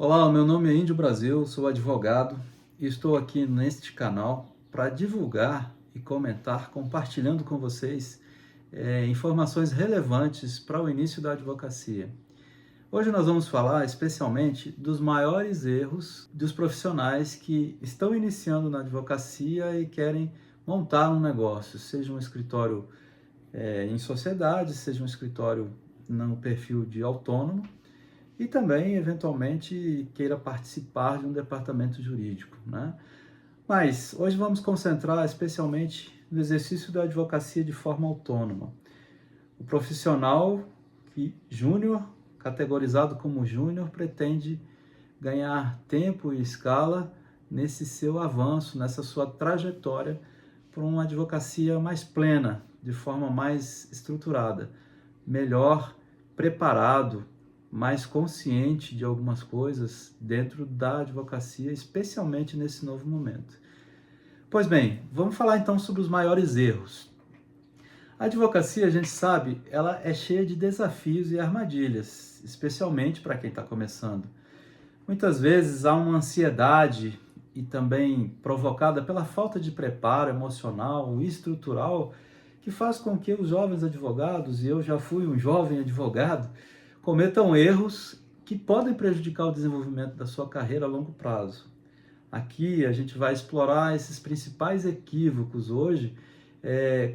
Olá, meu nome é Índio Brasil, sou advogado e estou aqui neste canal para divulgar e comentar, compartilhando com vocês informações relevantes para o início da advocacia. Hoje nós vamos falar especialmente dos maiores erros dos profissionais que estão iniciando na advocacia e querem montar um negócio, seja um escritório em sociedade, seja um escritório no perfil de autônomo, e também, eventualmente, queira participar de um departamento jurídico, né? Mas hoje vamos concentrar especialmente no exercício da advocacia de forma autônoma. O profissional júnior, categorizado como júnior, pretende ganhar tempo e escala nesse seu avanço, nessa sua trajetória para uma advocacia mais plena, de forma mais estruturada, melhor preparado, mais consciente de algumas coisas dentro da advocacia, especialmente nesse novo momento. Pois bem, vamos falar então sobre os maiores erros. A advocacia, a gente sabe, ela é cheia de desafios e armadilhas, especialmente para quem está começando. Muitas vezes há uma ansiedade e também provocada pela falta de preparo emocional e estrutural que faz com que os jovens advogados, e eu já fui um jovem advogado, cometam erros que podem prejudicar o desenvolvimento da sua carreira a longo prazo. Aqui a gente vai explorar esses principais equívocos hoje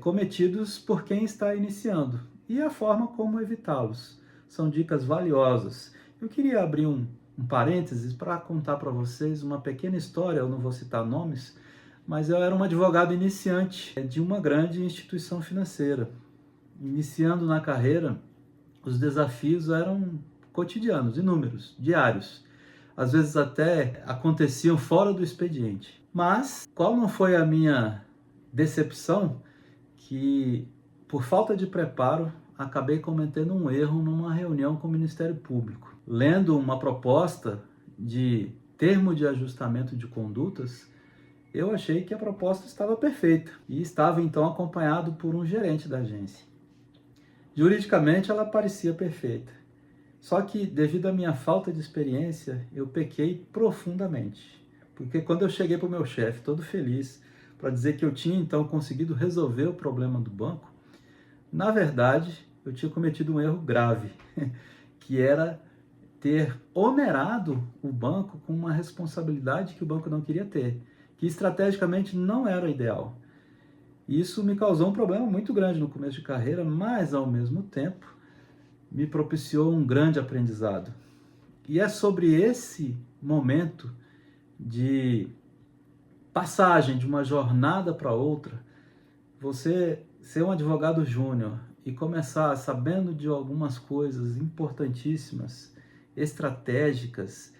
cometidos por quem está iniciando e a forma como evitá-los. São dicas valiosas. Eu queria abrir um parênteses para contar para vocês uma pequena história, eu não vou citar nomes, mas eu era um advogado iniciante de uma grande instituição financeira. Iniciando na carreira, os desafios eram cotidianos, inúmeros, diários. Às vezes até aconteciam fora do expediente. Mas qual não foi a minha decepção? Que, por falta de preparo, acabei cometendo um erro numa reunião com o Ministério Público. Lendo uma proposta de termo de ajustamento de condutas, eu achei que a proposta estava perfeita e estava então acompanhado por um gerente da agência. Juridicamente ela parecia perfeita, só que devido à minha falta de experiência, eu pequei profundamente. Porque quando eu cheguei para o meu chefe, todo feliz, para dizer que eu tinha então conseguido resolver o problema do banco, na verdade eu tinha cometido um erro grave, que era ter onerado o banco com uma responsabilidade que o banco não queria ter, que estrategicamente não era ideal. Isso me causou um problema muito grande no começo de carreira, mas ao mesmo tempo me propiciou um grande aprendizado. E é sobre esse momento de passagem de uma jornada para outra, você ser um advogado júnior e começar sabendo de algumas coisas importantíssimas, estratégicas,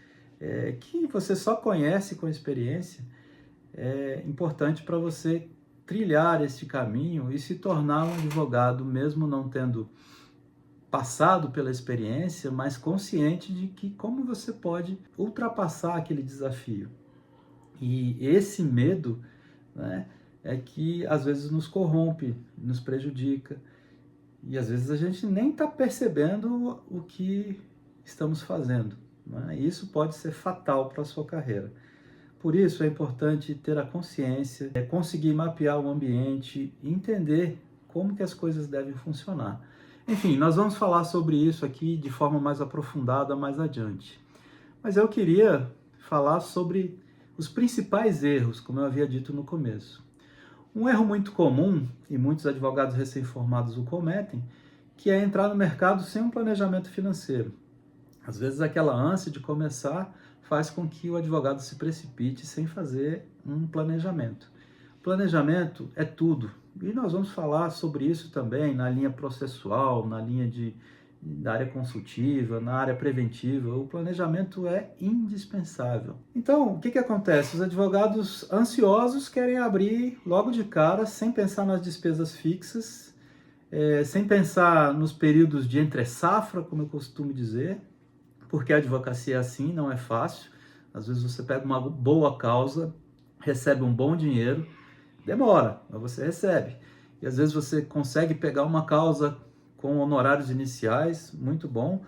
que você só conhece com experiência, é importante para você trilhar este caminho e se tornar um advogado, mesmo não tendo passado pela experiência, mas consciente de que como você pode ultrapassar aquele desafio. E esse medo, né, é que às vezes nos corrompe, nos prejudica, e às vezes a gente nem está percebendo o que estamos fazendo, né? E isso pode ser fatal para a sua carreira. Por isso é importante ter a consciência, conseguir mapear o ambiente e entender como que as coisas devem funcionar. Enfim, nós vamos falar sobre isso aqui de forma mais aprofundada mais adiante. Mas eu queria falar sobre os principais erros, como eu havia dito no começo. Um erro muito comum, e muitos advogados recém-formados o cometem, que é entrar no mercado sem um planejamento financeiro. Às vezes aquela ânsia de começar faz com que o advogado se precipite sem fazer um planejamento. Planejamento é tudo, e nós vamos falar sobre isso também na linha processual, na linha da área consultiva, na área preventiva. O planejamento é indispensável. Então, o que acontece? Os advogados ansiosos querem abrir logo de cara, sem pensar nas despesas fixas, sem pensar nos períodos de entre-safra, como eu costumo dizer, porque a advocacia é assim, não é fácil. Às vezes você pega uma boa causa, recebe um bom dinheiro, demora, mas você recebe. E às vezes você consegue pegar uma causa com honorários iniciais, muito bom,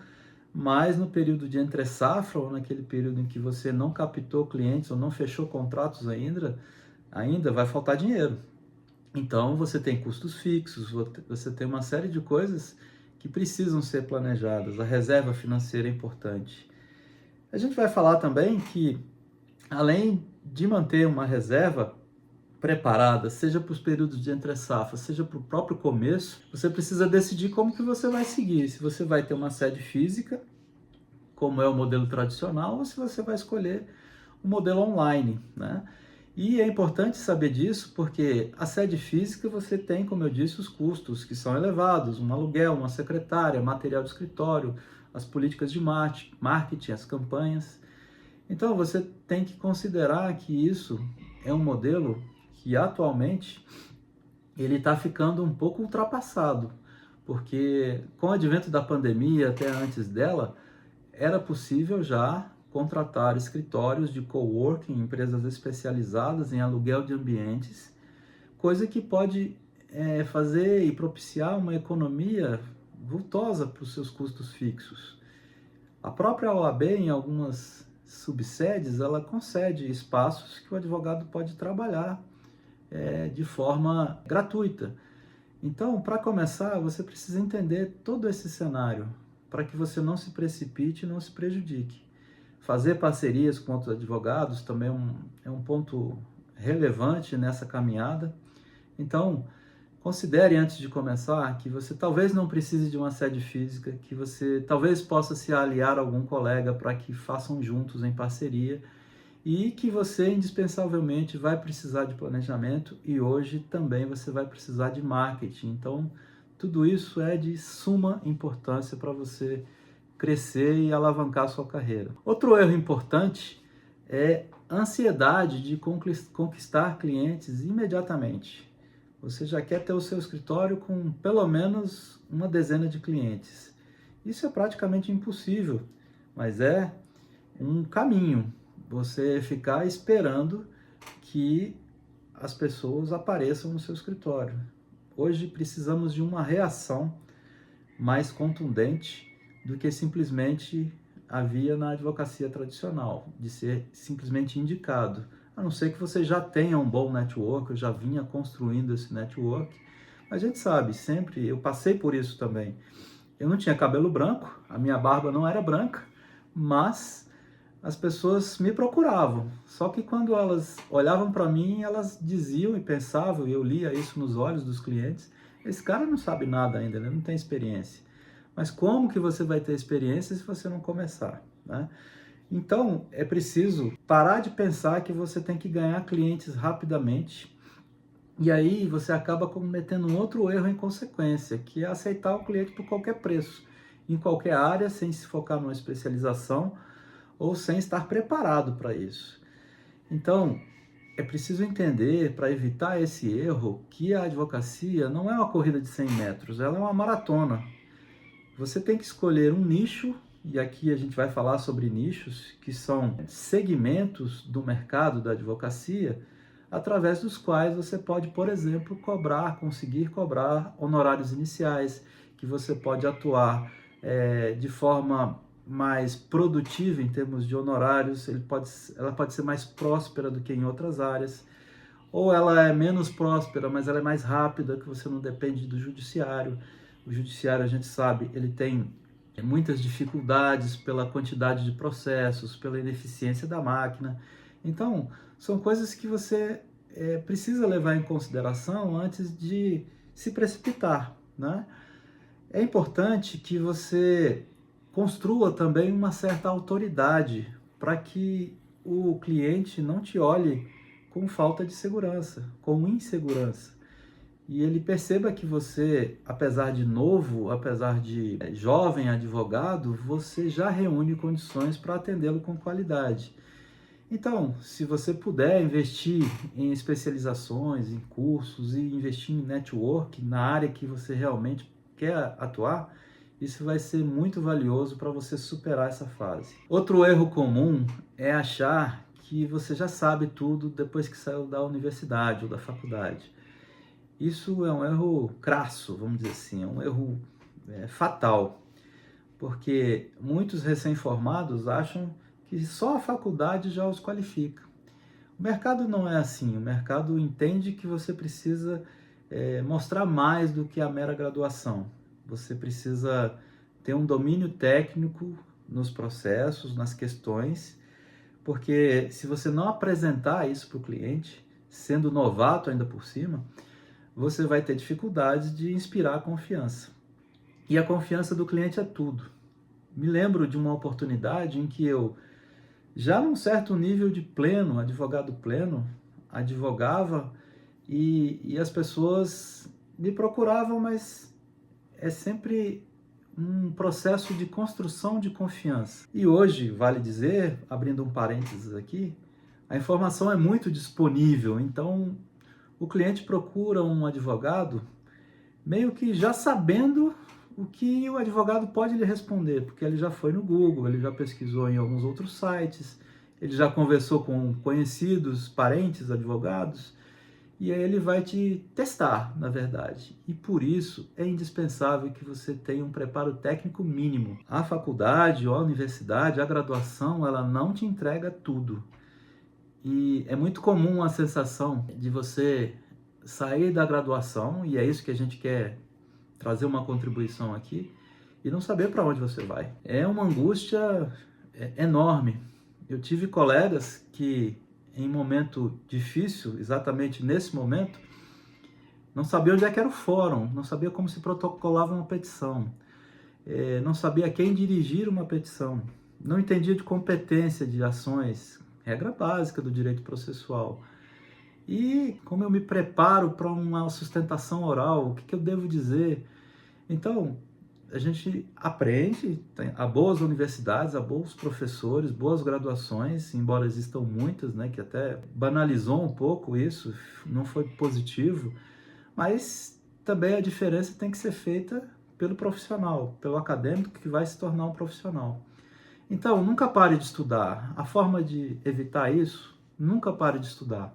mas no período de entre safra, ou naquele período em que você não captou clientes ou não fechou contratos ainda vai faltar dinheiro. Então você tem custos fixos, você tem uma série de coisas que precisam ser planejadas. A reserva financeira é importante. A gente vai falar também que, além de manter uma reserva preparada, seja para os períodos de entre safra, seja para o próprio começo, você precisa decidir como que você vai seguir. Se você vai ter uma sede física, como é o modelo tradicional, ou se você vai escolher o modelo online, né? E é importante saber disso porque a sede física você tem, como eu disse, os custos que são elevados, um aluguel, uma secretária, material de escritório, as políticas de marketing, as campanhas. Então você tem que considerar que isso é um modelo que atualmente ele está ficando um pouco ultrapassado, porque com o advento da pandemia, até antes dela, era possível já contratar escritórios de coworking, empresas especializadas em aluguel de ambientes, coisa que pode fazer e propiciar uma economia vultosa para os seus custos fixos. A própria OAB, em algumas subsedes, ela concede espaços que o advogado pode trabalhar de forma gratuita. Então, para começar, você precisa entender todo esse cenário, para que você não se precipite e não se prejudique. Fazer parcerias com outros advogados também é um ponto relevante nessa caminhada. Então, considere antes de começar que você talvez não precise de uma sede física, que você talvez possa se aliar a algum colega para que façam juntos em parceria e que você indispensavelmente vai precisar de planejamento e hoje também você vai precisar de marketing. Então, tudo isso é de suma importância para você crescer e alavancar a sua carreira. Outro erro importante é a ansiedade de conquistar clientes imediatamente. Você já quer ter o seu escritório com pelo menos uma dezena de clientes. Isso é praticamente impossível, mas é um caminho. Você ficar esperando que as pessoas apareçam no seu escritório. Hoje precisamos de uma reação mais contundente do que simplesmente havia na advocacia tradicional, de ser simplesmente indicado. A não ser que você já tenha um bom network, eu já vinha construindo esse network. Mas a gente sabe, sempre, eu passei por isso também. Eu não tinha cabelo branco, a minha barba não era branca, mas as pessoas me procuravam. Só que quando elas olhavam para mim, elas diziam e pensavam, e eu lia isso nos olhos dos clientes, esse cara não sabe nada ainda, ele não tem experiência. Mas como que você vai ter experiência se você não começar, né? Então, é preciso parar de pensar que você tem que ganhar clientes rapidamente, e aí você acaba cometendo um outro erro em consequência, que é aceitar o cliente por qualquer preço, em qualquer área, sem se focar numa especialização, ou sem estar preparado para isso. Então, é preciso entender, para evitar esse erro, que a advocacia não é uma corrida de 100 metros, ela é uma maratona. Você tem que escolher um nicho, e aqui a gente vai falar sobre nichos, que são segmentos do mercado da advocacia, através dos quais você pode, por exemplo, conseguir cobrar honorários iniciais, que você pode atuar de forma mais produtiva em termos de honorários, ela pode ser mais próspera do que em outras áreas, ou ela é menos próspera, mas ela é mais rápida, que você não depende do judiciário. O judiciário, a gente sabe, ele tem muitas dificuldades pela quantidade de processos, pela ineficiência da máquina. Então, são coisas que você precisa levar em consideração antes de se precipitar, né? É importante que você construa também uma certa autoridade para que o cliente não te olhe com falta de segurança, com insegurança. E ele perceba que você, apesar de novo, apesar de jovem advogado, você já reúne condições para atendê-lo com qualidade. Então, se você puder investir em especializações, em cursos e investir em network na área que você realmente quer atuar, isso vai ser muito valioso para você superar essa fase. Outro erro comum é achar que você já sabe tudo depois que saiu da universidade ou da faculdade. Isso é um erro crasso, vamos dizer assim, é um erro fatal. porque muitos recém-formados acham que só a faculdade já os qualifica. O mercado não é assim, o mercado entende que você precisa mostrar mais do que a mera graduação. Você precisa ter um domínio técnico nos processos, nas questões, porque se você não apresentar isso para o cliente, sendo novato ainda por cima, você vai ter dificuldade de inspirar a confiança. E a confiança do cliente é tudo. Me lembro de uma oportunidade em que eu, já num certo nível de pleno, advogado pleno, advogava e as pessoas me procuravam, mas é sempre um processo de construção de confiança. E hoje, vale dizer, abrindo um parênteses aqui, a informação é muito disponível, então o cliente procura um advogado meio que já sabendo o que o advogado pode lhe responder, porque ele já foi no Google, ele já pesquisou em alguns outros sites, ele já conversou com conhecidos, parentes, advogados, e aí ele vai te testar, na verdade. E por isso é indispensável que você tenha um preparo técnico mínimo. A faculdade, ou a universidade, a graduação, ela não te entrega tudo. E é muito comum a sensação de você sair da graduação, e é isso que a gente quer trazer uma contribuição aqui, e não saber para onde você vai. É uma angústia enorme. Eu tive colegas que, em momento difícil, exatamente nesse momento, não sabia onde é que era o fórum, não sabia como se protocolava uma petição, não sabia a quem dirigir uma petição, não entendia de competência de ações, regra básica do direito processual. E como eu me preparo para uma sustentação oral, o que eu devo dizer? Então, a gente aprende, há boas universidades, há bons professores, boas graduações, embora existam muitas, né, que até banalizou um pouco isso, não foi positivo, mas também a diferença tem que ser feita pelo profissional, pelo acadêmico que vai se tornar um profissional. Então, nunca pare de estudar. A forma de evitar isso, nunca pare de estudar.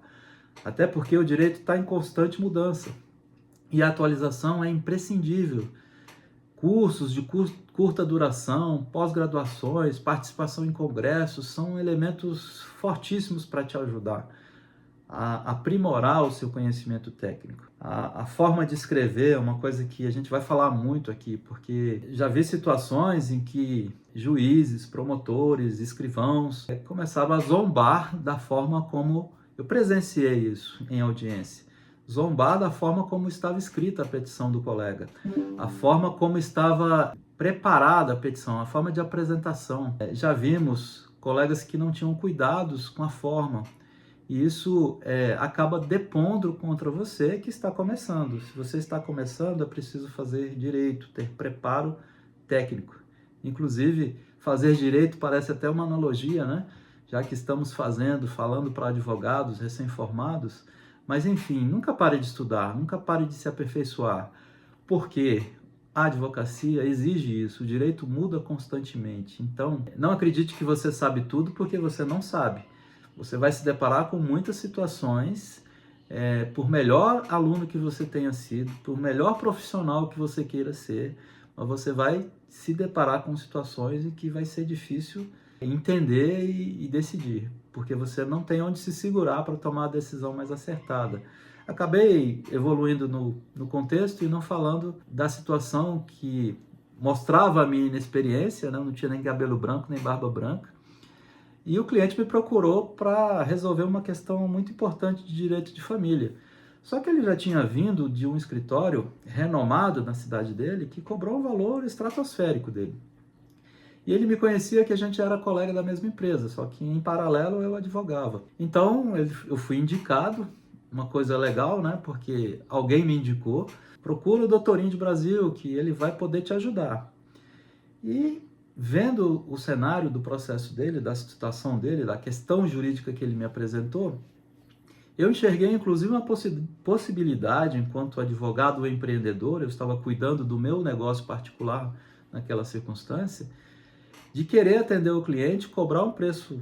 Até porque o direito está em constante mudança e a atualização é imprescindível. Cursos de curta duração, pós-graduações, participação em congressos são elementos fortíssimos para te ajudar a aprimorar o seu conhecimento técnico. A forma de escrever é uma coisa que a gente vai falar muito aqui, porque já vi situações em que juízes, promotores, escrivãos começavam a zombar da forma como eu presenciei isso em audiência. Zombar da forma como estava escrita a petição do colega, a forma como estava preparada a petição, a forma de apresentação. Já vimos colegas que não tinham cuidados com a forma, e isso acaba depondo contra você que está começando. Se você está começando, é preciso fazer direito, ter preparo técnico. Inclusive, fazer direito parece até uma analogia, né? Já que estamos falando para advogados recém-formados, mas enfim, nunca pare de estudar, nunca pare de se aperfeiçoar, porque a advocacia exige isso, o direito muda constantemente. Então, não acredite que você sabe tudo porque você não sabe. Você vai se deparar com muitas situações, por melhor aluno que você tenha sido, por melhor profissional que você queira ser, mas você vai se deparar com situações em que vai ser difícil entender e decidir, porque você não tem onde se segurar para tomar a decisão mais acertada. Acabei evoluindo no contexto e não falando da situação que mostrava a minha inexperiência, né? Eu não tinha nem cabelo branco, nem barba branca, e o cliente me procurou para resolver uma questão muito importante de direito de família. Só que ele já tinha vindo de um escritório renomado na cidade dele, que cobrou um valor estratosférico dele. E ele me conhecia que a gente era colega da mesma empresa, só que em paralelo eu advogava. Então eu fui indicado, uma coisa legal, né? Porque alguém me indicou, procura o Doutorinho de Brasil, que ele vai poder te ajudar. E vendo o cenário do processo dele, da situação dele, da questão jurídica que ele me apresentou, eu enxerguei inclusive uma possibilidade, enquanto advogado ou empreendedor, eu estava cuidando do meu negócio particular naquela circunstância, de querer atender o cliente, cobrar um preço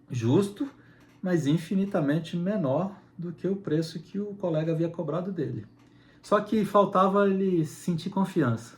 justo, mas infinitamente menor do que o preço que o colega havia cobrado dele. Só que faltava ele sentir confiança.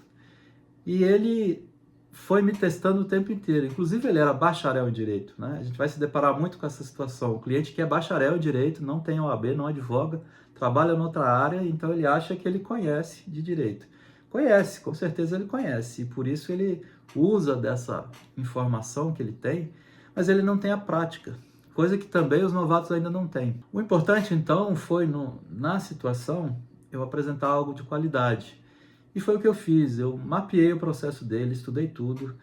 E ele foi me testando o tempo inteiro. Inclusive, ele era bacharel em Direito, né? A gente vai se deparar muito com essa situação. O cliente que é bacharel em Direito, não tem OAB, não advoga, trabalha em outra área, então ele acha que ele conhece de Direito. Conhece, com certeza ele conhece, e por isso ele usa dessa informação que ele tem, mas ele não tem a prática, coisa que também os novatos ainda não têm. O importante, então, foi, na situação, eu apresentar algo de qualidade. E foi o que eu fiz, eu mapeei o processo dele, estudei tudo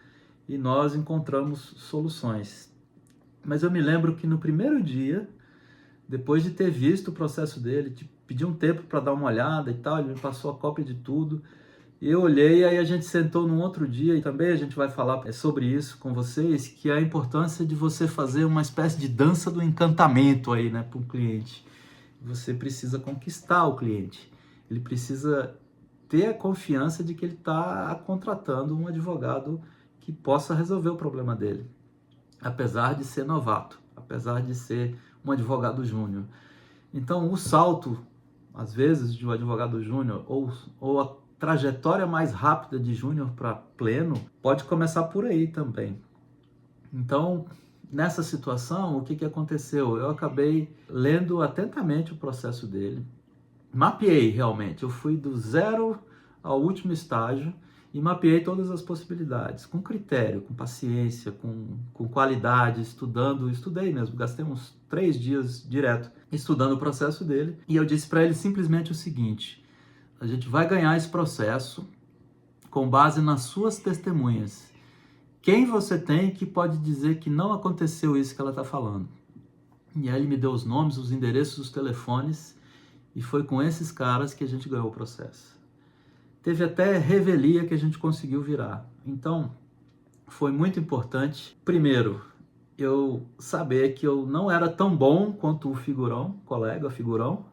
e nós encontramos soluções. Mas eu me lembro que no primeiro dia, depois de ter visto o processo dele, de pedir um tempo para dar uma olhada e tal, ele me passou a cópia de tudo. E eu olhei, aí a gente sentou num outro dia e também a gente vai falar sobre isso com vocês, que é a importância de você fazer uma espécie de dança do encantamento aí, né, para um cliente. Você precisa conquistar o cliente. Ele precisa ter a confiança de que ele está contratando um advogado que possa resolver o problema dele, apesar de ser novato, apesar de ser um advogado júnior. Então, o salto, às vezes, de um advogado júnior ou a trajetória mais rápida de júnior para pleno pode começar por aí também. Então, nessa situação, o que aconteceu? Eu acabei lendo atentamente o processo dele, mapeei realmente, eu fui do zero ao último estágio e mapeei todas as possibilidades, com critério, com paciência, com qualidade, estudei mesmo, gastei uns 3 dias direto estudando o processo dele, e eu disse para ele simplesmente o seguinte: a gente vai ganhar esse processo com base nas suas testemunhas. Quem você tem que pode dizer que não aconteceu isso que ela está falando? E aí ele me deu os nomes, os endereços, os telefones, e foi com esses caras que a gente ganhou o processo. Teve até revelia que a gente conseguiu virar. Então, foi muito importante, primeiro, eu saber que eu não era tão bom quanto o figurão, colega figurão,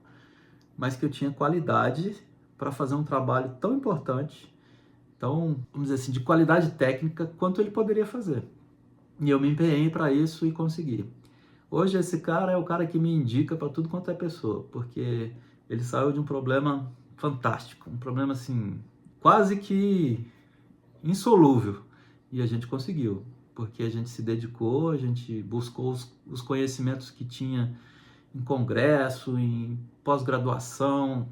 mas que eu tinha qualidade para fazer um trabalho tão importante, tão, vamos dizer assim, de qualidade técnica, quanto ele poderia fazer. E eu me empenhei para isso e consegui. Hoje esse cara é o cara que me indica para tudo quanto é pessoa, porque ele saiu de um problema fantástico, um problema assim, quase que insolúvel, e a gente conseguiu, porque a gente se dedicou, a gente buscou os conhecimentos que tinha em congresso, em pós-graduação,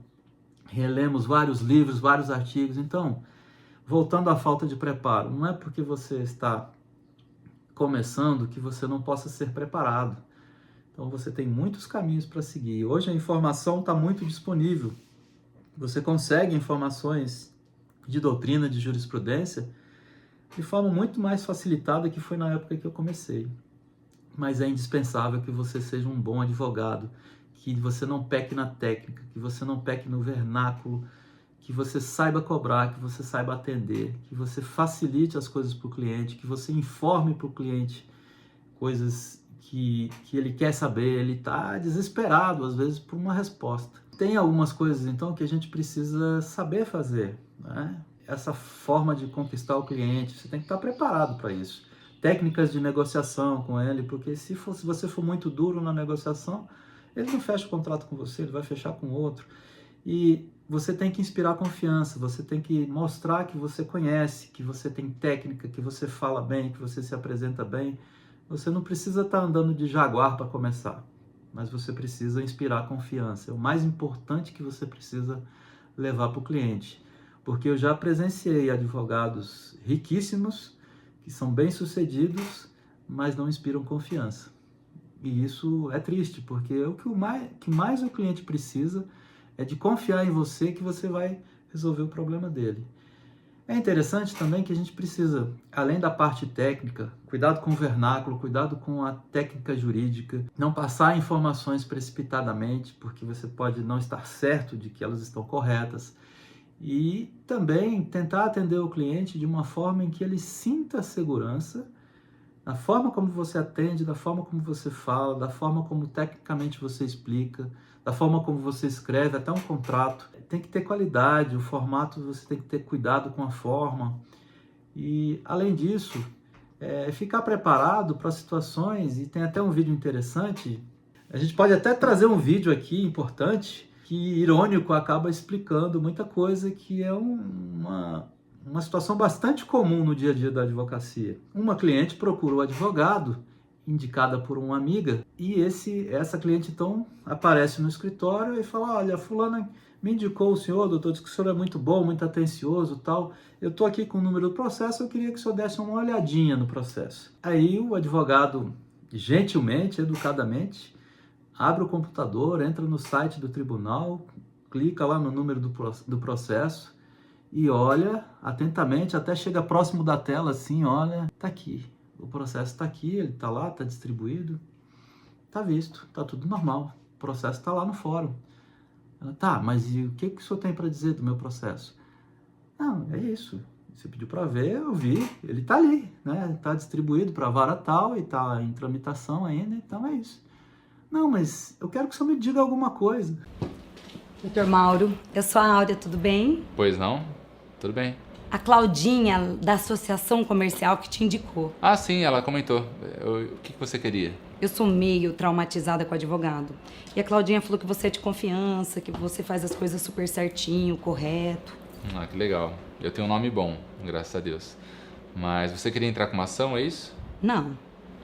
relemos vários livros, vários artigos. Então, voltando à falta de preparo, não é porque você está começando que você não possa ser preparado. Então você tem muitos caminhos para seguir. Hoje a informação está muito disponível. Você consegue informações de doutrina, de jurisprudência, de forma muito mais facilitada que foi na época que eu comecei. Mas é indispensável que você seja um bom advogado, que você não peque na técnica, que você não peque no vernáculo, que você saiba cobrar, que você saiba atender, que você facilite as coisas para o cliente, que você informe para o cliente coisas que ele quer saber, ele está desesperado, às vezes, por uma resposta. Tem algumas coisas, então, que a gente precisa saber fazer, né? Essa forma de conquistar o cliente, você tem que estar preparado para isso. Técnicas de negociação com ele, porque se você for muito duro na negociação, ele não fecha o contrato com você, ele vai fechar com outro. E você tem que inspirar confiança, você tem que mostrar que você conhece, que você tem técnica, que você fala bem, que você se apresenta bem. Você não precisa estar andando de Jaguar para começar, mas você precisa inspirar confiança. É o mais importante que você precisa levar para o cliente. Porque eu já presenciei advogados riquíssimos, que são bem-sucedidos, mas não inspiram confiança. E isso é triste, porque o que mais o cliente precisa é de confiar em você que você vai resolver o problema dele. É interessante também que a gente precisa, além da parte técnica, cuidado com o vernáculo, cuidado com a técnica jurídica, não passar informações precipitadamente, porque você pode não estar certo de que elas estão corretas, e também tentar atender o cliente de uma forma em que ele sinta segurança, da forma como você atende, da forma como você fala, da forma como tecnicamente você explica, da forma como você escreve, até um contrato. Tem que ter qualidade, o formato você tem que ter cuidado com a forma. E, além disso, ficar preparado para situações, e tem até um vídeo interessante, a gente pode até trazer um vídeo aqui importante, que, irônico, acaba explicando muita coisa, que é uma situação bastante comum no dia a dia da advocacia. Uma cliente procura o advogado, indicada por uma amiga, e essa cliente então aparece no escritório e fala: olha, fulana me indicou o senhor, doutor, disse que o senhor é muito bom, muito atencioso, tal. Eu estou aqui com o número do processo, eu queria que o senhor desse uma olhadinha no processo. Aí o advogado, gentilmente, educadamente, abre o computador, entra no site do tribunal, clica lá no número do processo e olha atentamente, até chega próximo da tela assim, olha, tá aqui. O processo está aqui, ele está lá, está distribuído, está visto, está tudo normal. O processo está lá no fórum. Ela, tá, mas e o que o senhor tem para dizer do meu processo? Não, é isso. Você pediu para ver, eu vi, ele está ali, né? Está distribuído para a vara tal e está em tramitação ainda, então é isso. Não, mas eu quero que o senhor me diga alguma coisa. Doutor Mauro, eu sou a Áurea, tudo bem? Pois não? Tudo bem. A Claudinha, da Associação Comercial, que te indicou. Ah, sim, ela comentou. O que você queria? Eu sou meio traumatizada com o advogado. E a Claudinha falou que você é de confiança, que você faz as coisas super certinho, correto. Ah, que legal. Eu tenho um nome bom, graças a Deus. Mas você queria entrar com uma ação, é isso? Não,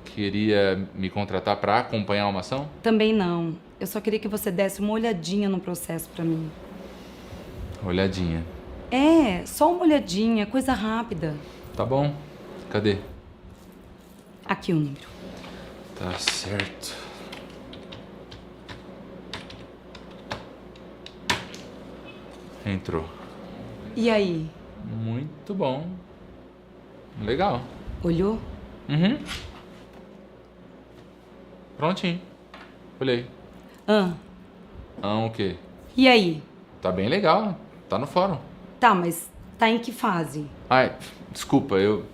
Queria me contratar para acompanhar uma ação? também não. Eu só queria que você desse uma olhadinha no processo pra mim. Olhadinha. É, só uma olhadinha, coisa rápida. Tá bom. Cadê? Aqui o número. Tá certo. Entrou. E aí, Muito bom. Legal. olhou? Uhum. Prontinho. Olhei. Ah, O quê? e aí? Tá bem legal. Tá no fórum. Tá, mas tá em que fase? Ai, desculpa, eu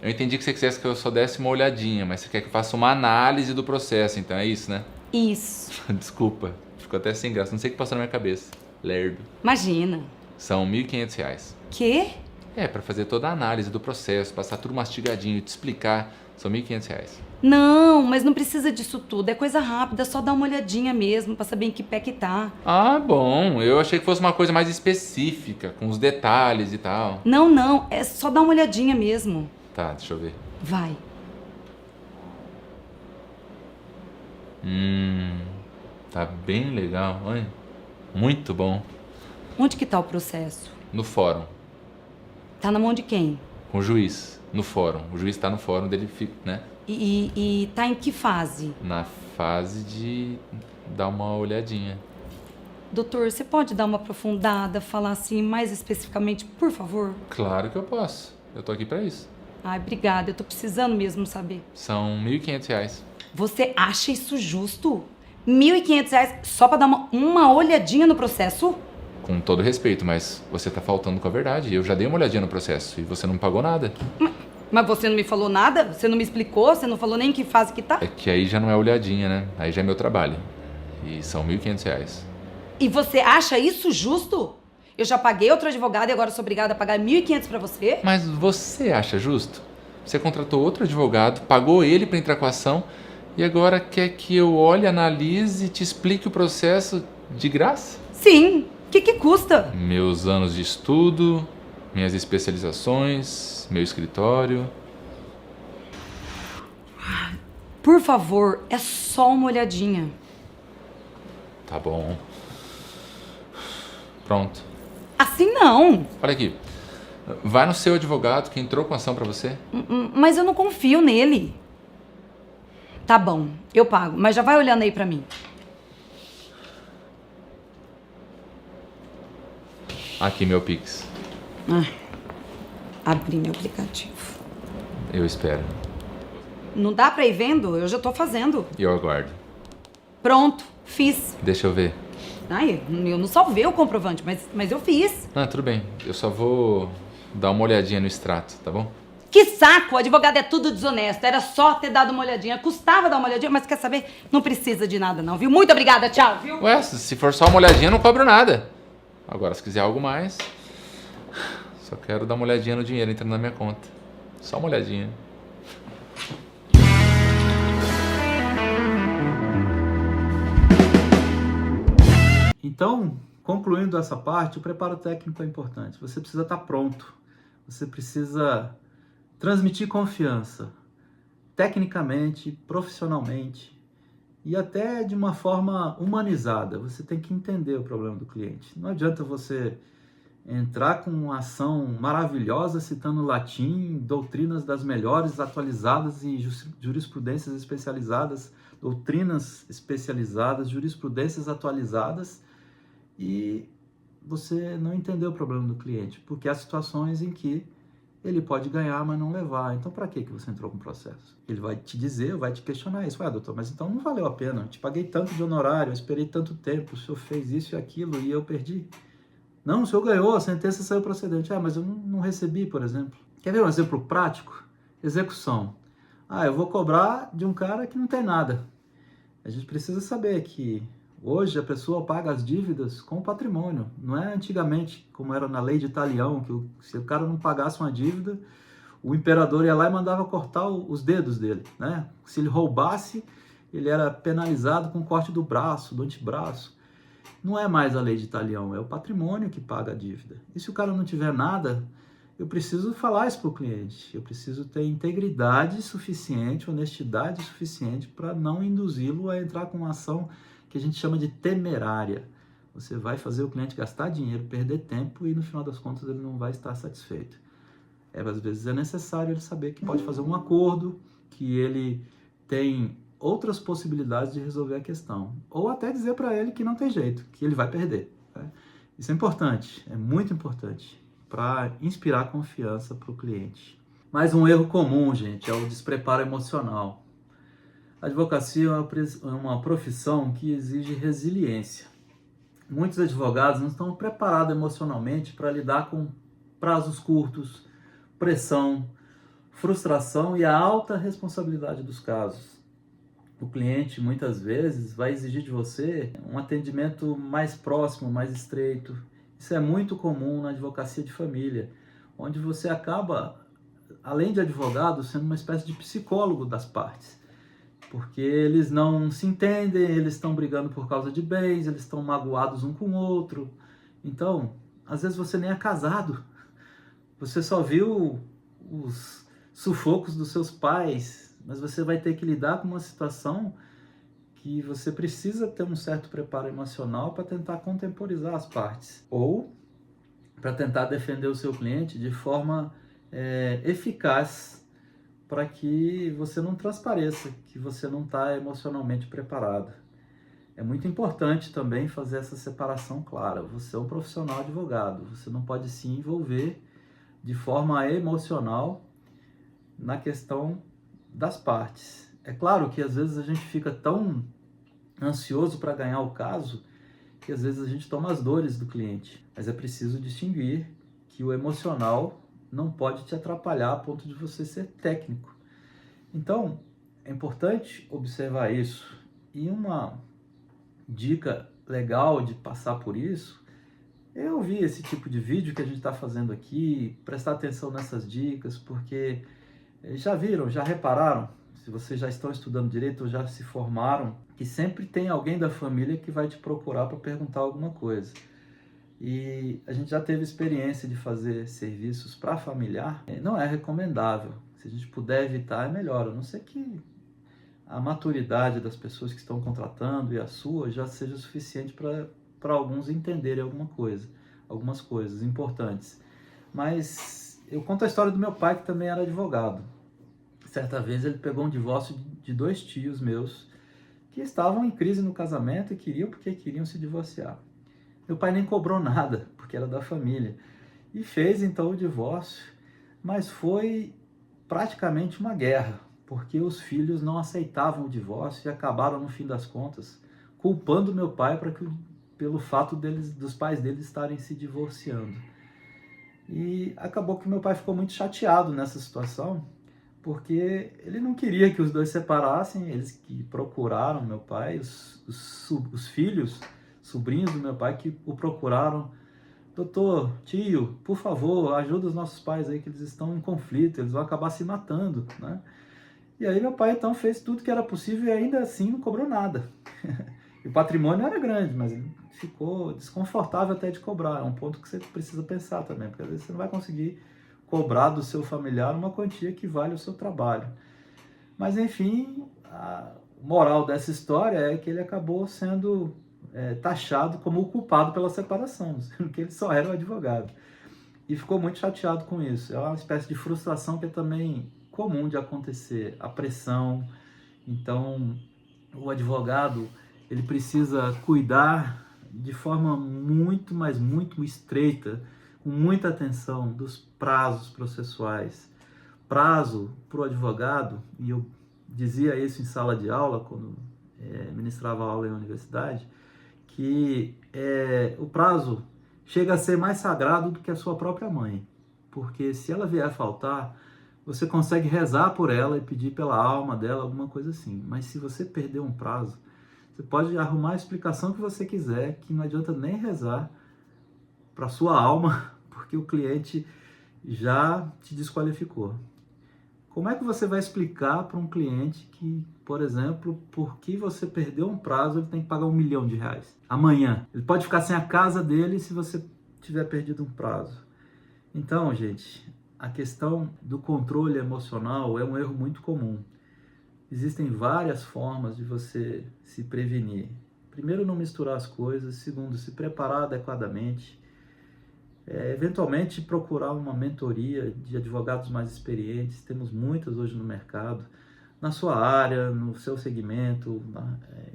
entendi que você quisesse que eu só desse uma olhadinha, mas você quer que eu faça uma análise do processo, então é isso, né? Isso. Desculpa, ficou até sem graça, não sei o que passou na minha cabeça. Lerdo. Imagina. São R$ 1.500. Quê? É, pra fazer toda a análise do processo, passar tudo mastigadinho, te explicar, são R$ 1.500. Não, mas não precisa disso tudo. É coisa rápida, só dá uma olhadinha mesmo pra saber em que pé que tá. Ah, bom, eu achei que fosse uma coisa mais específica, com os detalhes e tal. Não, é só dar uma olhadinha mesmo. Tá, deixa eu ver. Vai. Tá bem legal, olha. Muito bom. Onde que tá o processo? No fórum. Tá na mão de quem? Com o juiz, no fórum. O juiz tá no fórum dele, né? E tá em que fase? Na fase de dar uma olhadinha. Doutor, você pode dar uma aprofundada, falar assim mais especificamente, por favor? Claro que eu posso. Eu tô aqui pra isso. Ai, obrigada, eu tô precisando mesmo saber. São R$ 1.500. Você acha isso justo? R$ 1.500 só pra dar uma olhadinha no processo? Com todo respeito, mas você tá faltando com a verdade. Eu já dei uma olhadinha no processo e você não pagou nada. Mas você não me falou nada? Você não me explicou? Você não falou nem em que fase que tá? É que aí já não é olhadinha, né? Aí já é meu trabalho. E são R$ 1.500. E você acha isso justo? Eu já paguei outro advogado e agora sou obrigada a pagar 1.500 pra você? Mas você acha justo? Você contratou outro advogado, pagou ele pra entrar com a ação e agora quer que eu olhe, analise e te explique o processo de graça? Sim. O que custa? Meus anos de estudo, minhas especializações, meu escritório. Por favor, é só uma olhadinha. Tá bom. Pronto. Assim não. Olha aqui. Vai no seu advogado que entrou com a ação pra você. Mas eu não confio nele. Tá bom, eu pago, mas já vai olhando aí pra mim. Aqui meu Pix. Abri meu aplicativo. Eu espero. Não dá pra ir vendo? Eu já tô fazendo. E eu aguardo. Pronto, fiz. Deixa eu ver. Ai, eu não salvei o comprovante, mas eu fiz. Ah, tudo bem. Eu só vou dar uma olhadinha no extrato, tá bom? Que saco! O advogado é tudo desonesto. Era só ter dado uma olhadinha. Custava dar uma olhadinha, mas quer saber? Não precisa de nada não, viu? Muito obrigada, tchau, viu? Ué, se for só uma olhadinha, eu não cobro nada. Agora, se quiser algo mais, só quero dar uma olhadinha no dinheiro entrando na minha conta. Só uma olhadinha. Então, concluindo essa parte, o preparo técnico é importante. Você precisa estar pronto. você precisa transmitir confiança, tecnicamente, profissionalmente e até de uma forma humanizada. Você tem que entender o problema do cliente. Não adianta você entrar com uma ação maravilhosa citando latim, doutrinas das melhores, atualizadas e jurisprudências especializadas, doutrinas especializadas, jurisprudências atualizadas, e você não entendeu o problema do cliente, porque há situações em que ele pode ganhar, mas não levar. Então, para que você entrou com o processo? Ele vai te dizer, vai te questionar isso. Doutor, mas então não valeu a pena. Eu te paguei tanto de honorário, eu esperei tanto tempo, o senhor fez isso e aquilo e eu perdi. Não, o senhor ganhou, a sentença saiu procedente. Mas eu não recebi, por exemplo. Quer ver um exemplo prático? Execução. Eu vou cobrar de um cara que não tem nada. A gente precisa saber que hoje a pessoa paga as dívidas com o patrimônio. Não é antigamente, como era na lei de Talião, que se o cara não pagasse uma dívida, o imperador ia lá e mandava cortar os dedos dele, né? Se ele roubasse, ele era penalizado com corte do braço, do antebraço. Não é mais a lei de Talião, é o patrimônio que paga a dívida. E se o cara não tiver nada, eu preciso falar isso para o cliente. Eu preciso ter integridade suficiente, honestidade suficiente para não induzi-lo a entrar com uma ação que a gente chama de temerária. Você vai fazer o cliente gastar dinheiro, perder tempo e no final das contas ele não vai estar satisfeito. Às vezes é necessário ele saber que pode fazer um acordo, que ele tem outras possibilidades de resolver a questão. Ou até dizer para ele que não tem jeito, que ele vai perder. Né? Isso é importante, é muito importante, para inspirar confiança para o cliente. Mais um erro comum, gente, é o despreparo emocional. A advocacia é uma profissão que exige resiliência. Muitos advogados não estão preparados emocionalmente para lidar com prazos curtos, pressão, frustração e a alta responsabilidade dos casos. O cliente, muitas vezes, vai exigir de você um atendimento mais próximo, mais estreito. Isso é muito comum na advocacia de família, onde você acaba, além de advogado, sendo uma espécie de psicólogo das partes. Porque eles não se entendem, eles estão brigando por causa de bens, eles estão magoados um com o outro. Então, às vezes você nem é casado. Você só viu os sufocos dos seus pais, mas você vai ter que lidar com uma situação que você precisa ter um certo preparo emocional para tentar contemporizar as partes. Ou para tentar defender o seu cliente de forma eficaz, para que você não transpareça que você não está emocionalmente preparado. É muito importante também fazer essa separação clara. Você é um profissional advogado, você não pode se envolver de forma emocional na questão das partes. É claro que às vezes a gente fica tão ansioso para ganhar o caso que às vezes a gente toma as dores do cliente, mas é preciso distinguir que o emocional não pode te atrapalhar a ponto de você ser técnico. Então, é importante observar isso. E uma dica legal de passar por isso é ouvir esse tipo de vídeo que a gente está fazendo aqui, prestar atenção nessas dicas, porque já viram, já repararam, se vocês já estão estudando direito ou já se formaram, que sempre tem alguém da família que vai te procurar para perguntar alguma coisa. E a gente já teve experiência de fazer serviços para familiar, não é recomendável. Se a gente puder evitar, é melhor, a não ser que a maturidade das pessoas que estão contratando e a sua já seja suficiente para alguns entenderem algumas coisas importantes. Mas eu conto a história do meu pai, que também era advogado. Certa vez ele pegou um divórcio de 2 tios meus que estavam em crise no casamento e queriam se divorciar. Meu pai nem cobrou nada, porque era da família, e fez então o divórcio, mas foi praticamente uma guerra, porque os filhos não aceitavam o divórcio e acabaram, no fim das contas, culpando meu pai pelo fato dos pais deles estarem se divorciando. E acabou que meu pai ficou muito chateado nessa situação, porque ele não queria que os dois separassem. Eles que procuraram meu pai, os filhos, sobrinhos do meu pai, que o procuraram: doutor, tio, por favor, ajuda os nossos pais aí, que eles estão em conflito, eles vão acabar se matando, né? E aí meu pai então fez tudo que era possível e ainda assim não cobrou nada. E o patrimônio era grande, mas ele ficou desconfortável até de cobrar. É um ponto que você precisa pensar também, porque às vezes você não vai conseguir cobrar do seu familiar uma quantia que vale o seu trabalho. Mas, enfim, a moral dessa história é que ele acabou sendo taxado como o culpado pela separação, sendo que ele só era o advogado. E ficou muito chateado com isso. É uma espécie de frustração que é também comum de acontecer, a pressão. Então, o advogado, ele precisa cuidar de forma muito, mas muito estreita, com muita atenção dos prazos processuais. Prazo para o advogado, e eu dizia isso em sala de aula, quando ministrava aula em universidade, que o prazo chega a ser mais sagrado do que a sua própria mãe. Porque se ela vier a faltar, você consegue rezar por ela e pedir pela alma dela, alguma coisa assim. Mas se você perder um prazo, você pode arrumar a explicação que você quiser, que não adianta nem rezar para sua alma, porque o cliente já te desqualificou. Como é que você vai explicar para um cliente que, por exemplo, porque você perdeu um prazo, ele tem que pagar R$1 milhão amanhã? Ele pode ficar sem a casa dele se você tiver perdido um prazo. Então, gente, a questão do controle emocional é um erro muito comum. Existem várias formas de você se prevenir. Primeiro, não misturar as coisas. Segundo, se preparar adequadamente. Eventualmente, procurar uma mentoria de advogados mais experientes. Temos muitas hoje no mercado, na sua área, no seu segmento,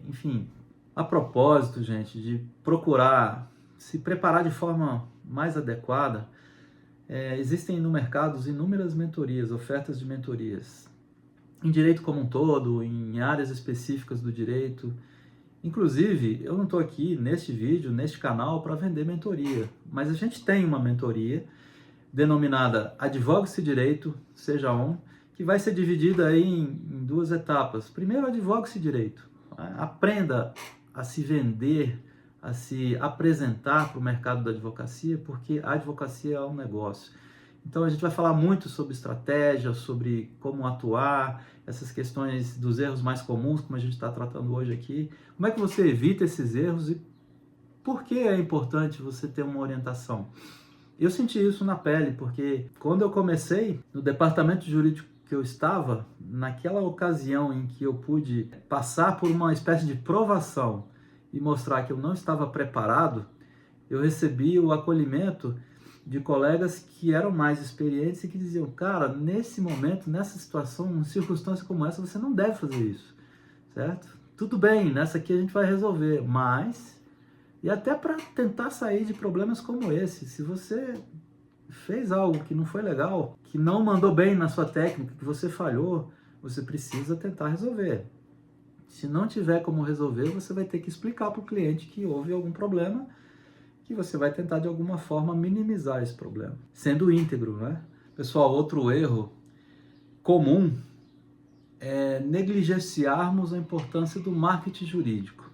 enfim. A propósito, gente, de procurar se preparar de forma mais adequada, existem no mercado inúmeras mentorias, ofertas de mentorias, em direito como um todo, em áreas específicas do direito. Inclusive, eu não estou aqui neste vídeo, neste canal, para vender mentoria, mas a gente tem uma mentoria denominada Advogue-se Direito, seja um, que vai ser dividida aí em duas etapas. Primeiro, Advogue-se Direito. Aprenda a se vender, a se apresentar para o mercado da advocacia, porque a advocacia é um negócio. Então a gente vai falar muito sobre estratégia, sobre como atuar, essas questões dos erros mais comuns, como a gente está tratando hoje aqui. Como é que você evita esses erros e por que é importante você ter uma orientação? Eu senti isso na pele, porque quando eu comecei no departamento jurídico que eu estava, naquela ocasião em que eu pude passar por uma espécie de provação e mostrar que eu não estava preparado, eu recebi o acolhimento de colegas que eram mais experientes e que diziam, cara, nesse momento, nessa situação, em circunstância como essa, você não deve fazer isso, certo? Tudo bem, nessa aqui a gente vai resolver, mas... E até para tentar sair de problemas como esse, se você fez algo que não foi legal, que não mandou bem na sua técnica, que você falhou, você precisa tentar resolver. Se não tiver como resolver, você vai ter que explicar para o cliente que houve algum problema, que você vai tentar de alguma forma minimizar esse problema, sendo íntegro, né? Pessoal, outro erro comum é negligenciarmos a importância do marketing jurídico.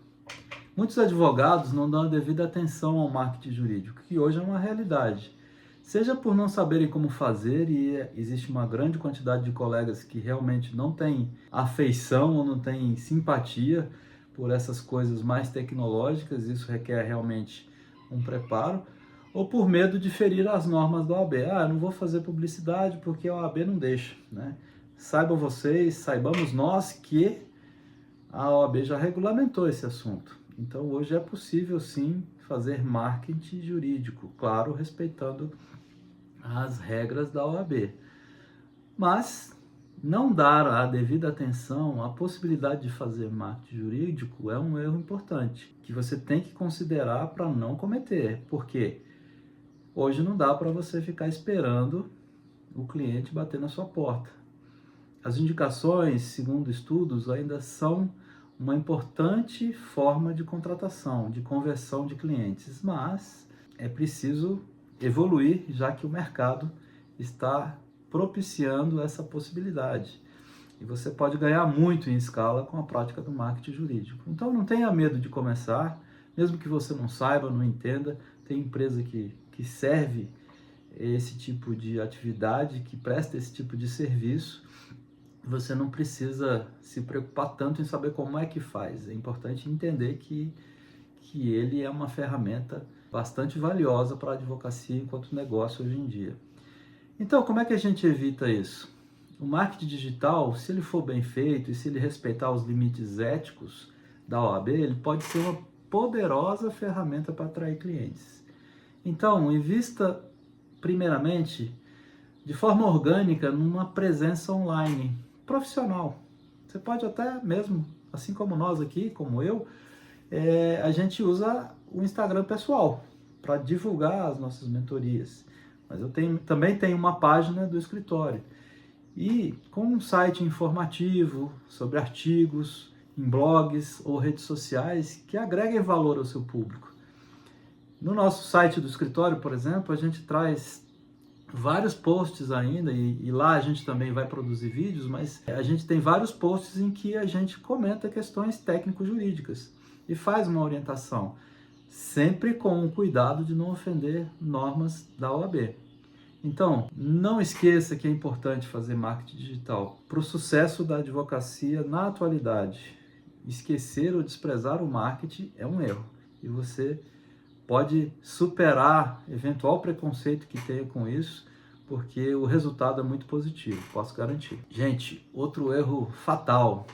Muitos advogados não dão a devida atenção ao marketing jurídico, que hoje é uma realidade. Seja por não saberem como fazer, e existe uma grande quantidade de colegas que realmente não têm afeição ou não têm simpatia por essas coisas mais tecnológicas, isso requer realmente um preparo, ou por medo de ferir as normas da OAB. Eu não vou fazer publicidade porque a OAB não deixa, né? Saibam vocês, saibamos nós que a OAB já regulamentou esse assunto. Então hoje é possível sim fazer marketing jurídico, claro, respeitando as regras da OAB. Mas não dar a devida atenção à possibilidade de fazer marketing jurídico é um erro importante, que você tem que considerar para não cometer, porque hoje não dá para você ficar esperando o cliente bater na sua porta. As indicações, segundo estudos, ainda são uma importante forma de contratação, de conversão de clientes, mas é preciso evoluir, já que o mercado está propiciando essa possibilidade. E você pode ganhar muito em escala com a prática do marketing jurídico. Então não tenha medo de começar, mesmo que você não saiba, não entenda, tem empresa que serve esse tipo de atividade, que presta esse tipo de serviço. Você não precisa se preocupar tanto em saber como é que faz. É importante entender que ele é uma ferramenta bastante valiosa para a advocacia enquanto negócio hoje em dia. Então, como é que a gente evita isso? O marketing digital, se ele for bem feito e se ele respeitar os limites éticos da OAB, ele pode ser uma poderosa ferramenta para atrair clientes. Então, invista primeiramente de forma orgânica numa presença online profissional. Você pode até mesmo, assim como nós aqui, como eu, a gente usa o Instagram pessoal para divulgar as nossas mentorias. Mas eu também tenho uma página do escritório. E com um site informativo sobre artigos, em blogs ou redes sociais que agreguem valor ao seu público. No nosso site do escritório, por exemplo, a gente traz vários posts ainda, e lá a gente também vai produzir vídeos, mas a gente tem vários posts em que a gente comenta questões técnico-jurídicas e faz uma orientação, sempre com o cuidado de não ofender normas da OAB. Então, não esqueça que é importante fazer marketing digital para o sucesso da advocacia na atualidade. Esquecer ou desprezar o marketing é um erro, e você pode superar eventual preconceito que tenha com isso, porque o resultado é muito positivo, posso garantir. Gente, outro erro fatal: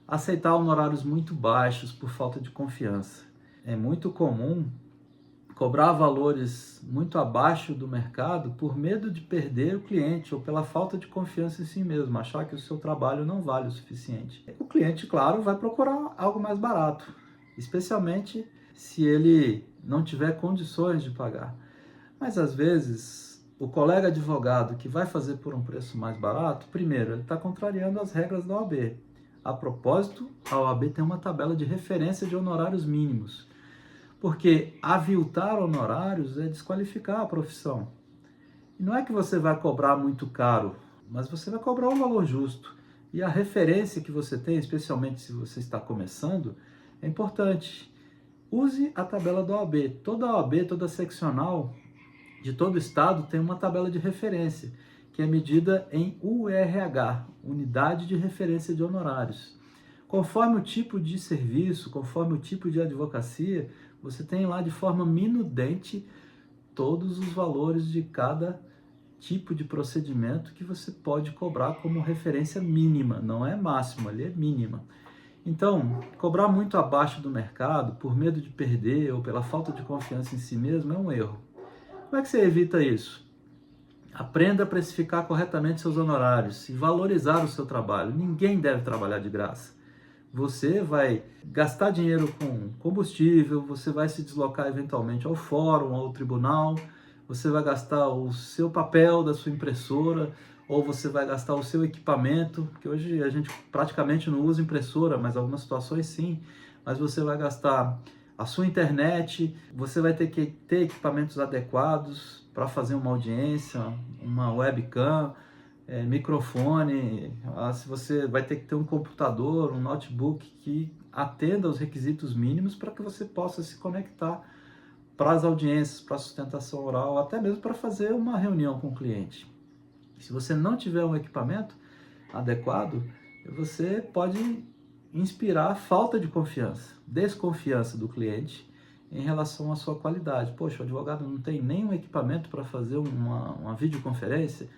aceitar honorários muito baixos por falta de confiança. É muito comum cobrar valores muito abaixo do mercado por medo de perder o cliente ou pela falta de confiança em si mesmo, achar que o seu trabalho não vale o suficiente. O cliente, claro, vai procurar algo mais barato, especialmente se ele não tiver condições de pagar. Mas às vezes, o colega advogado que vai fazer por um preço mais barato, primeiro, ele está contrariando as regras da OAB. A propósito, a OAB tem uma tabela de referência de honorários mínimos, porque aviltar honorários é desqualificar a profissão. E não é que você vai cobrar muito caro, mas você vai cobrar um valor justo. E a referência que você tem, especialmente se você está começando, é importante. Use a tabela da OAB. Toda OAB, toda seccional de todo estado tem uma tabela de referência, que é medida em URH, Unidade de Referência de Honorários. Conforme o tipo de serviço, conforme o tipo de advocacia, você tem lá de forma minudente todos os valores de cada tipo de procedimento que você pode cobrar como referência mínima, não é máxima, ali é mínima. Então, cobrar muito abaixo do mercado por medo de perder ou pela falta de confiança em si mesmo é um erro. Como é que você evita isso? Aprenda a precificar corretamente seus honorários e valorizar o seu trabalho. Ninguém deve trabalhar de graça. Você vai gastar dinheiro com combustível, você vai se deslocar eventualmente ao fórum, ao tribunal, você vai gastar o seu papel da sua impressora, ou você vai gastar o seu equipamento, que hoje a gente praticamente não usa impressora, mas algumas situações sim, mas você vai gastar a sua internet, você vai ter que ter equipamentos adequados para fazer uma audiência, uma webcam, microfone, se você vai ter que ter um computador, um notebook que atenda aos requisitos mínimos para que você possa se conectar para as audiências, para a sustentação oral, até mesmo para fazer uma reunião com o cliente. Se você não tiver um equipamento adequado, você pode inspirar falta de confiança, desconfiança do cliente em relação à sua qualidade. Poxa, o advogado não tem nenhum equipamento para fazer uma videoconferência.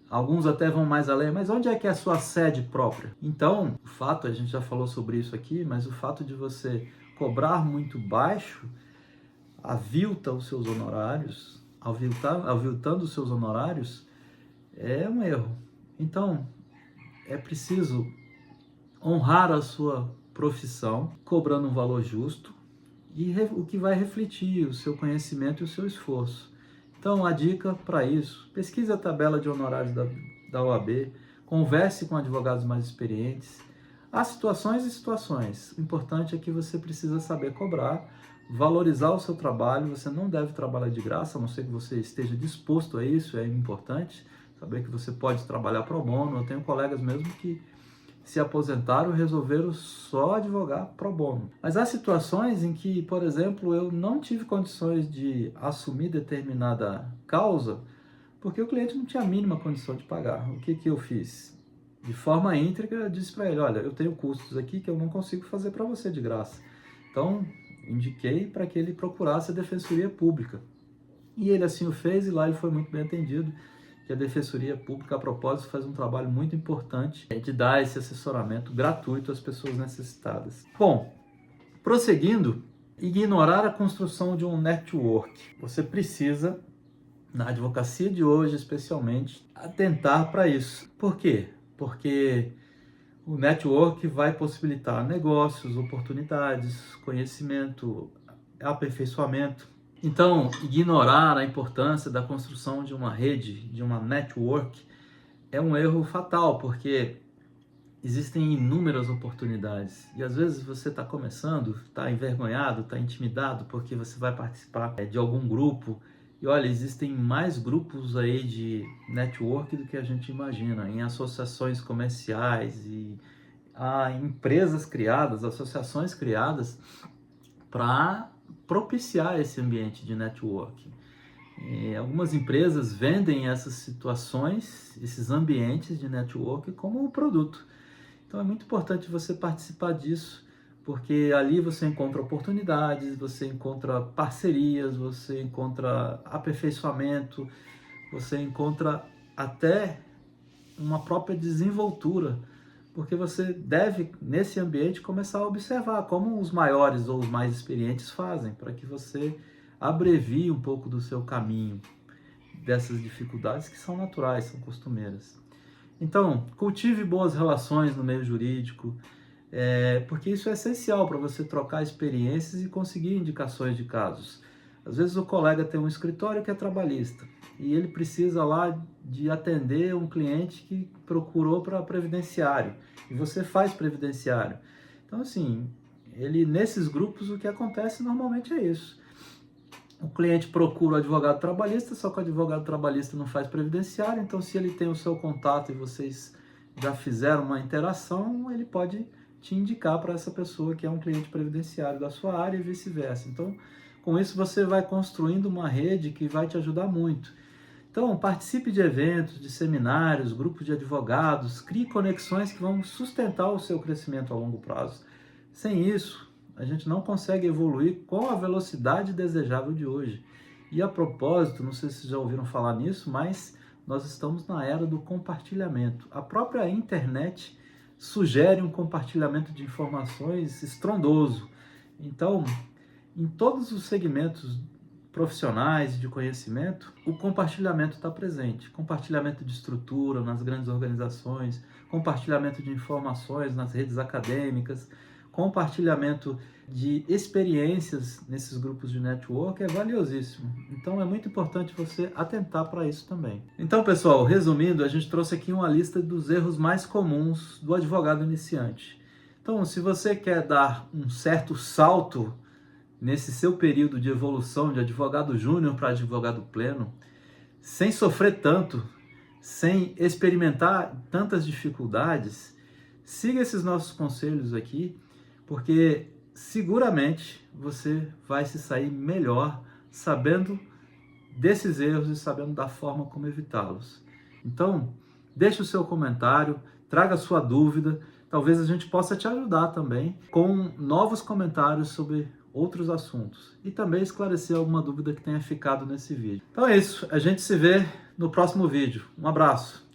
Alguns até vão mais além, mas onde é que é a sua sede própria? Então, o fato, a gente já falou sobre isso aqui, mas o fato de você cobrar muito baixo avilta os seus honorários, aviltando os seus honorários, é um erro. Então, é preciso honrar a sua profissão, cobrando um valor justo, e o que vai refletir o seu conhecimento e o seu esforço. Então, a dica para isso: pesquise a tabela de honorários da OAB, converse com advogados mais experientes. Há situações e situações. O importante é que você precisa saber cobrar, valorizar o seu trabalho. Você não deve trabalhar de graça, a não ser que você esteja disposto a isso. É importante saber que você pode trabalhar pro bono. Eu tenho colegas mesmo que se aposentaram e resolveram só advogar pro bono. Mas há situações em que, por exemplo, eu não tive condições de assumir determinada causa porque o cliente não tinha a mínima condição de pagar. O que eu fiz? De forma íntegra, eu disse para ele: olha, eu tenho custos aqui que eu não consigo fazer para você de graça. Então, indiquei para que ele procurasse a Defensoria Pública. E ele assim o fez, e lá ele foi muito bem atendido. que a Defensoria Pública, a propósito, faz um trabalho muito importante de dar esse assessoramento gratuito às pessoas necessitadas. Bom, prosseguindo, ignorar a construção de um network. Você precisa, na advocacia de hoje especialmente, atentar para isso. Por quê? Porque o network vai possibilitar negócios, oportunidades, conhecimento, aperfeiçoamento. Então, ignorar a importância da construção de uma rede, de uma network, é um erro fatal, porque existem inúmeras oportunidades. E às vezes você está começando, está envergonhado, está intimidado, porque você vai participar de algum grupo. E olha, existem mais grupos aí de network do que a gente imagina, em associações comerciais, e há empresas criadas, associações criadas para propiciar esse ambiente de networking. Algumas empresas vendem essas situações, esses ambientes de networking como um produto. Então é muito importante você participar disso, porque ali você encontra oportunidades, você encontra parcerias, você encontra aperfeiçoamento, você encontra até uma própria desenvoltura, porque você deve, nesse ambiente, começar a observar como os maiores ou os mais experientes fazem, para que você abrevie um pouco do seu caminho dessas dificuldades que são naturais, são costumeiras. Então, cultive boas relações no meio jurídico, porque isso é essencial para você trocar experiências e conseguir indicações de casos. Às vezes o colega tem um escritório que é trabalhista e ele precisa lá de atender um cliente que procurou para previdenciário e você faz previdenciário. Então, assim, nesses grupos o que acontece normalmente é isso. O cliente procura o advogado trabalhista, só que o advogado trabalhista não faz previdenciário, então se ele tem o seu contato e vocês já fizeram uma interação, ele pode te indicar para essa pessoa que é um cliente previdenciário da sua área e vice-versa. Então, com isso você vai construindo uma rede que vai te ajudar muito. Então, participe de eventos, de seminários, grupos de advogados, crie conexões que vão sustentar o seu crescimento a longo prazo. Sem isso, a gente não consegue evoluir com a velocidade desejável de hoje. E a propósito, não sei se vocês já ouviram falar nisso, mas nós estamos na era do compartilhamento. A própria internet sugere um compartilhamento de informações estrondoso. Então, em todos os segmentos profissionais e de conhecimento, o compartilhamento está presente. Compartilhamento de estrutura nas grandes organizações, compartilhamento de informações nas redes acadêmicas, compartilhamento de experiências nesses grupos de network é valiosíssimo. Então é muito importante você atentar para isso também. Então, pessoal, resumindo, a gente trouxe aqui uma lista dos erros mais comuns do advogado iniciante. Então, se você quer dar um certo salto nesse seu período de evolução de advogado júnior para advogado pleno, sem sofrer tanto, sem experimentar tantas dificuldades, siga esses nossos conselhos aqui, porque seguramente você vai se sair melhor sabendo desses erros e sabendo da forma como evitá-los. Então, deixe o seu comentário, traga a sua dúvida, talvez a gente possa te ajudar também com novos comentários sobre outros assuntos e também esclarecer alguma dúvida que tenha ficado nesse vídeo. Então é isso, a gente se vê no próximo vídeo. Um abraço!